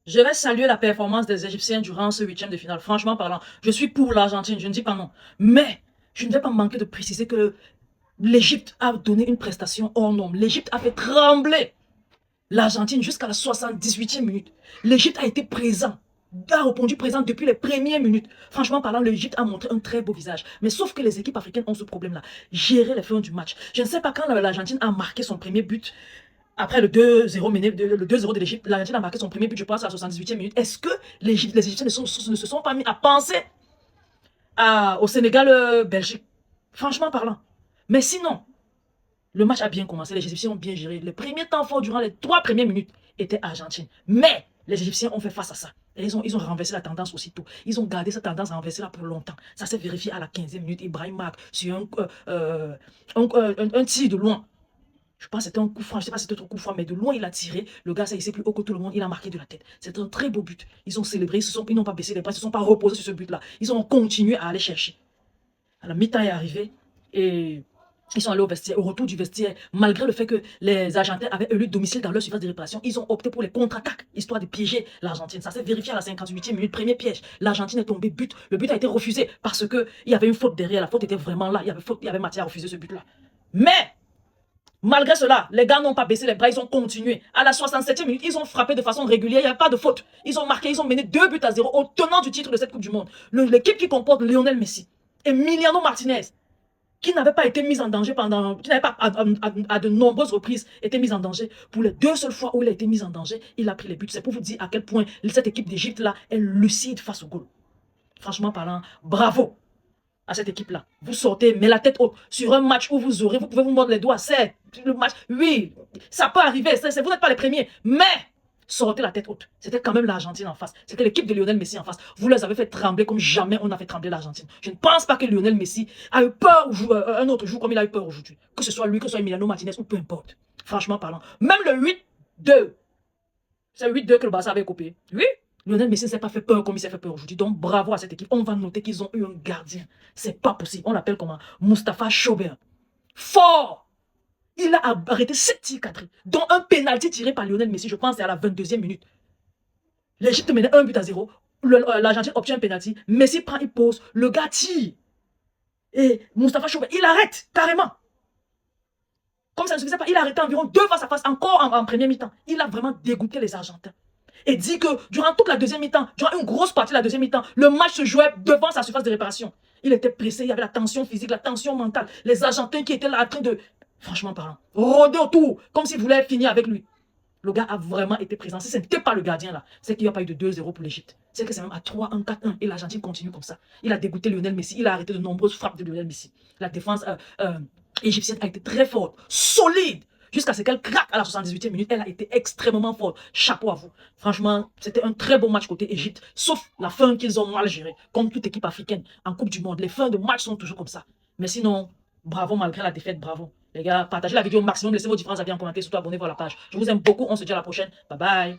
Je vais saluer la performance des Égyptiens durant ce huitième de finale. Franchement parlant, je suis pour l'Argentine, je ne dis pas non. Mais je ne vais pas manquer de préciser que l'Égypte a donné une prestation hors norme. L'Égypte a fait trembler l'Argentine jusqu'à la 78e minute. L'Égypte a été présent, a répondu présent depuis les premières minutes. Franchement parlant, l'Égypte a montré un très beau visage. Mais sauf que les équipes africaines ont ce problème-là. Gérer les fins du match. Je ne sais pas quand l'Argentine a marqué son premier but. Après le 2-0 le 2-0 de l'Égypte, l'Argentine a marqué son premier but, je pense, à la 78e minute. Est-ce que les Égyptiens ne se sont pas mis à penser au Sénégal-Belgique? Franchement parlant. Mais sinon, le match a bien commencé, les Égyptiens ont bien géré. Les premiers temps forts durant les 3 premières minutes étaient Argentine. Mais les Égyptiens ont fait face à ça. Et ils ont renversé la tendance aussitôt. Ils ont gardé cette tendance à renverser là pour longtemps. Ça s'est vérifié à la 15e minute. Ibrahim marque sur un tir de loin. Je pense que c'était un coup franc, je ne sais pas si c'était un coup franc, mais de loin il a tiré. Le gars s'est hissé plus haut que tout le monde, il a marqué de la tête. C'est un très beau but. Ils ont célébré, ils n'ont pas baissé les bras, ils ne se sont pas reposés sur ce but-là. Ils ont continué à aller chercher. À la mi-temps est arrivé et ils sont allés au vestiaire. Au retour du vestiaire, malgré le fait que les Argentins avaient élu domicile dans leur surface de réparation, ils ont opté pour les contre-attaques, histoire de piéger l'Argentine. Ça s'est vérifié à la 58e minute, premier piège. L'Argentine est tombée, but. Le but a été refusé parce qu'il y avait une faute derrière. La faute était vraiment là. Il y avait matière à refuser ce but-là. Mais malgré cela, les gars n'ont pas baissé les bras, ils ont continué. À la 67e minute, ils ont frappé de façon régulière, il n'y a pas de faute. Ils ont marqué, ils ont mené 2-0 au tenant du titre de cette Coupe du Monde. L'équipe qui comporte Lionel Messi, Emiliano Martinez, qui n'avait pas été mise en danger qui n'avait pas à de nombreuses reprises été mise en danger. Pour les 2 seules fois où il a été mis en danger, il a pris les buts. C'est pour vous dire à quel point cette équipe d'Égypte-là est lucide face au goal. Franchement parlant, bravo à cette équipe-là. Vous sortez, mais la tête haute, sur un match où vous pouvez vous mordre les doigts, c'est le match, oui, ça peut arriver, vous n'êtes pas les premiers, mais sortez la tête haute. C'était quand même l'Argentine en face, c'était l'équipe de Lionel Messi en face. Vous les avez fait trembler comme jamais on a fait trembler l'Argentine. Je ne pense pas que Lionel Messi a eu peur un autre jour comme il a eu peur aujourd'hui. Que ce soit lui, que ce soit Emiliano Martinez ou peu importe. Franchement parlant. Même le 8-2, c'est 8-2 que le Barça avait copié. Oui, Lionel Messi ne s'est pas fait peur comme il s'est fait peur aujourd'hui. Donc bravo à cette équipe. On va noter qu'ils ont eu un gardien. C'est pas possible. On l'appelle comment? Mustapha Chaubert. Fort. Il a arrêté 7 tirs cadrés, dont un pénalty tiré par Lionel Messi, je pense, c'est à la 22e minute. L'Égypte menait 1-0. L'Argentine obtient un pénalty. Messi prend, il pose. Le gars tire. Et Mustapha Chaubert, il arrête carrément. Comme ça ne suffisait pas, il a arrêté environ 2 face à face, encore en première mi-temps. Il a vraiment dégoûté les Argentins. Et dit que durant toute la deuxième mi-temps, durant une grosse partie de la deuxième mi-temps, le match se jouait devant sa surface de réparation. Il était pressé, il y avait la tension physique, la tension mentale. Les Argentins qui étaient là en train de, franchement parlant, rôder autour, comme s'ils voulaient finir avec lui. Le gars a vraiment été présent. Si ce n'était pas le gardien là, c'est qu'il n'y a pas eu de 2-0 pour l'Égypte. C'est que c'est même à 3-1, 4-1. Et l'Argentine continue comme ça. Il a dégoûté Lionel Messi. Il a arrêté de nombreuses frappes de Lionel Messi. La défense égyptienne a été très forte, solide. Jusqu'à ce qu'elle craque à la 78e minute, elle a été extrêmement forte. Chapeau à vous. Franchement, c'était un très bon match côté Égypte, sauf la fin qu'ils ont mal gérée, comme toute équipe africaine en Coupe du Monde. Les fins de match sont toujours comme ça. Mais sinon, bravo malgré la défaite, bravo. Les gars, partagez la vidéo au maximum, laissez vos différents avis en commentaire, surtout abonnez-vous à la page. Je vous aime beaucoup, on se dit à la prochaine. Bye bye.